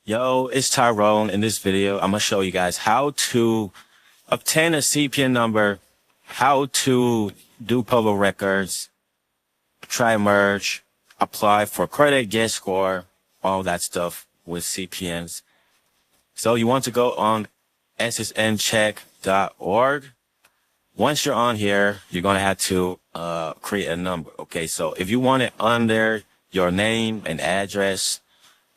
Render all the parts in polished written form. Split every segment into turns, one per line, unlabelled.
Yo, it's Tyrone. In this video, I'm gonna show you guys how to obtain a CPN number, how to do public records, TriMerge, apply for credit, get score, all that stuff with CPNs. So you want to go on ssncheck.org. Once you're on here, you're gonna have to create a number. Okay, so if you want it under your name and address,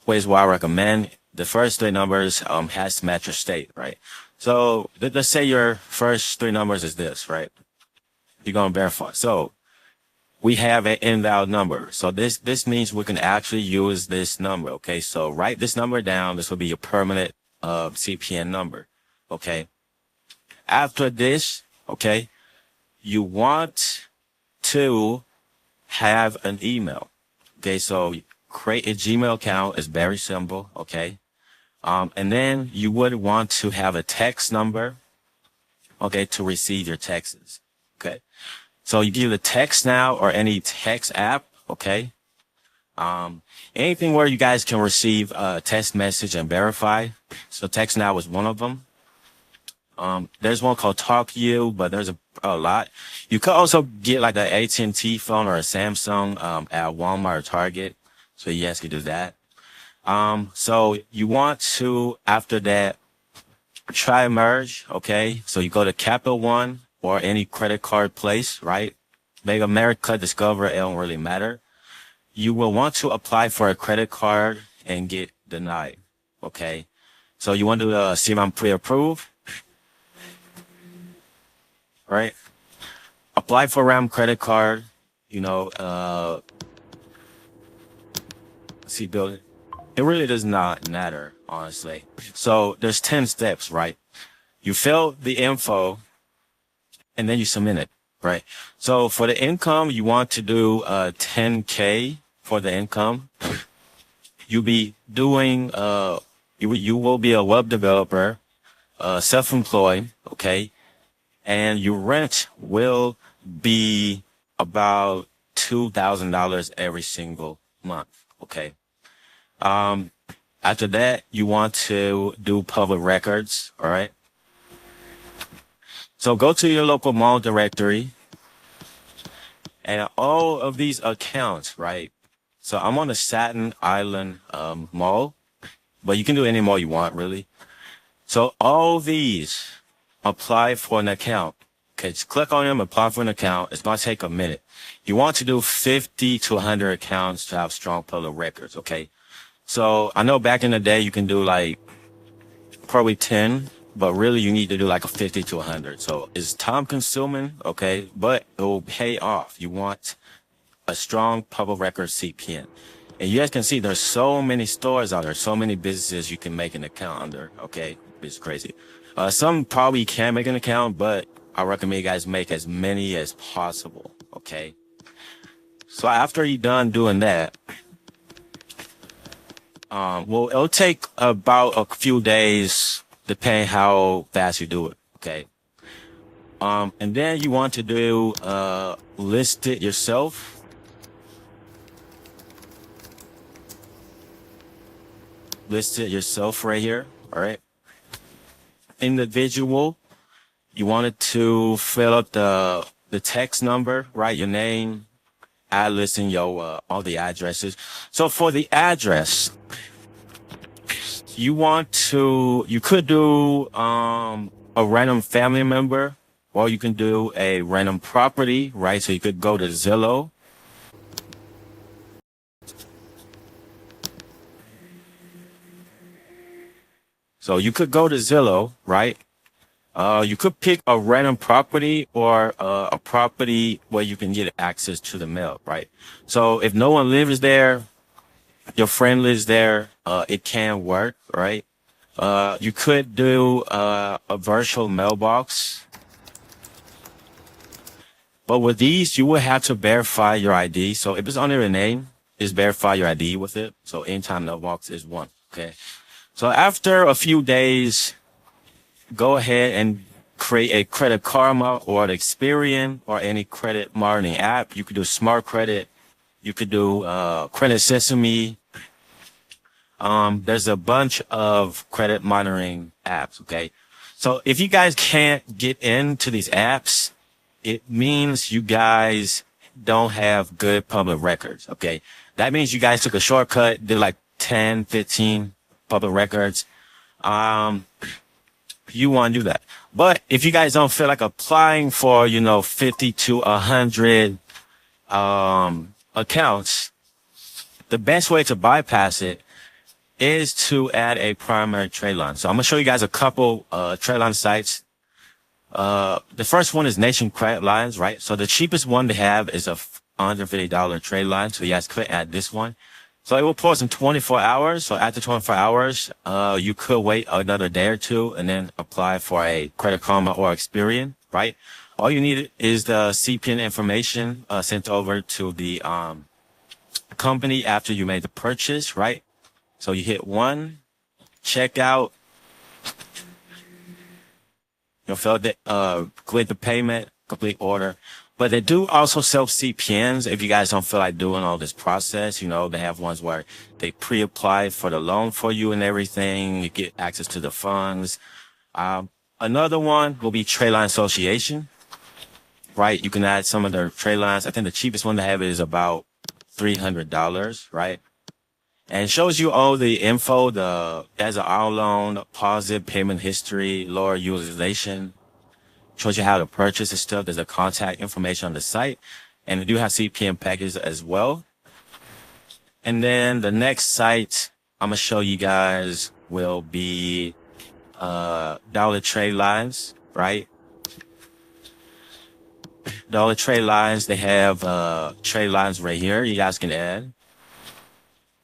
here's what I recommend. The first three numbers has to match your state, right? So let's say your first three numbers is this, right? You're gonna verify. So we have an invalid number. So this means we can actually use this number. Okay, so write this number down. This will be your permanent CPN number. Okay. After this, okay, you want to have an email. Okay, so create a Gmail account. It's very simple. Okay. And then you would want to have a text number, okay, to receive your texts. Okay. So you give the text now or any text app. Okay. Anything where you guys can receive a text message and verify. So text now is one of them. There's one called Talk You, but there's a lot. You could also get like an AT&T phone or a Samsung, at Walmart or Target. So yes, you can do that. So you want to, after that, TriMerge, okay? So you go to Capital One or any credit card place, right? Make America, Discover, it don't really matter. You will want to apply for a credit card and get denied, okay? So you want to see if I'm pre-approved, right? Apply for RAM credit card, see building. It really does not matter, honestly. So there's 10 steps, right? You fill the info and then you submit it, right? So for the income, you want to do 10K for the income. You'll be doing, you will be a web developer, self-employed, okay? And your rent will be about $2,000 every single month, okay? After that, you want to do public records. All right. So go to your local mall directory and all of these accounts, right? So I'm on the Staten Island, mall, but you can do any mall you want, really. So all these apply for an account. Okay. Just click on them, apply for an account. It's going to take a minute. You want to do 50 to 100 accounts to have strong public records. Okay. So I know back in the day you can do like probably 10, but really you need to do like a 50 to 100. So it's time consuming, okay, but it will pay off. You want a strong public record CPN. And you guys can see there's so many stores out there, so many businesses you can make an account under, okay? It's crazy. Some probably can make an account, but I recommend you guys make as many as possible, okay? So after you're done doing that, well, it'll take about a few days, depending how fast you do it. Okay. And then you want to do, list it yourself. List it yourself right here. All right. Individual. You wanted to fill up the text number, right? Your name, address, and your, all the addresses. So for the address, you could do, a random family member, or you can do a random property, right? So you could go to Zillow. So you could go to Zillow, right? You could pick a random property or a property where you can get access to the mail, right? So if no one lives there, your friend lives there, it can work, right? You could do a virtual mailbox. But with these, you will have to verify your ID. So if it's under your name, just verify your ID with it. So anytime mailbox is one, okay? So after a few days, go ahead and create a Credit Karma or the Experian or any credit monitoring app. You could do Smart Credit. You could do Credit Sesame. there's a bunch of credit monitoring apps. Okay. So if you guys can't get into these apps, it means you guys don't have good public records. Okay. That means you guys took a shortcut, did like 10, 15 public records. You want to do that. But if you guys don't feel like applying for, 50 to 100, accounts, the best way to bypass it is to add a primary trade line. So I'm going to show you guys a couple, trade line sites. The first one is Nation Credit Lines, right? So the cheapest one to have is a $150 trade line. So you guys could add this one. So it will pause in 24 hours. So after 24 hours, you could wait another day or two and then apply for a Credit Karma or Experian, right? All you need is the CPN information, sent over to the, company after you made the purchase, right? So you hit one, check out, complete the payment, complete order. But they do also sell CPNs if you guys don't feel like doing all this process. They have ones where they pre-apply for the loan for you and everything. You get access to the funds. Another one will be Trade Line Association, right? You can add some of their trade lines. I think the cheapest one to have is about $300, right? And it shows you all the info, there's an auto loan, positive payment history, lower utilization. Shows you how to purchase the stuff. There's a contact information on the site. And they do have CPN packages as well. And then the next site I'm going to show you guys will be Dollar Trade Lines, right? Dollar Trade Lines, they have trade lines right here you guys can add.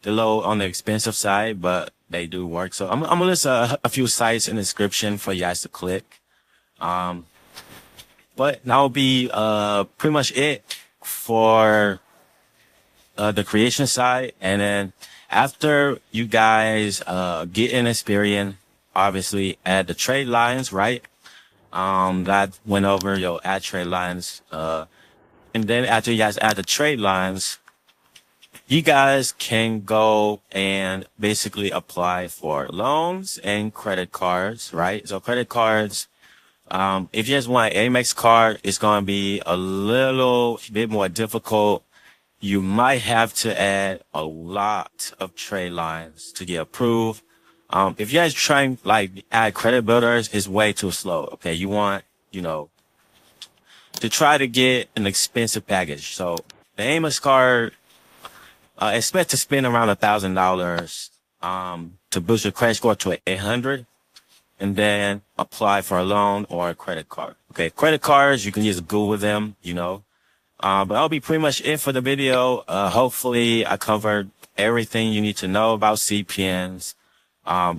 They're low on the expensive side, but they do work. So I'm going to list a few sites in the description for you guys to click. But that will be pretty much it for the creation side. And then after you guys get an Experian, obviously add the trade lines, right? That went over your add trade lines. And then after you guys add the trade lines, you guys can go and basically apply for loans and credit cards, right? So credit cards, if you just want an Amex card, it's going to be a little bit more difficult. You might have to add a lot of trade lines to get approved. If you guys trying like add credit builders, it's way too slow. Okay. You want, to try to get an expensive package. So the Amex card, expect to spend around $1,000, to boost your credit score to 800. And then apply for a loan or a credit card. Okay, credit cards, you can just Google them, but that'll be pretty much it for the video. Hopefully I covered everything you need to know about CPNs.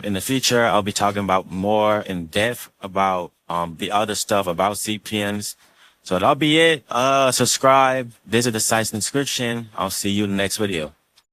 In the future, I'll be talking about more in depth about, the other stuff about CPNs. So that'll be it. Subscribe, visit the site's description. I'll see you in the next video.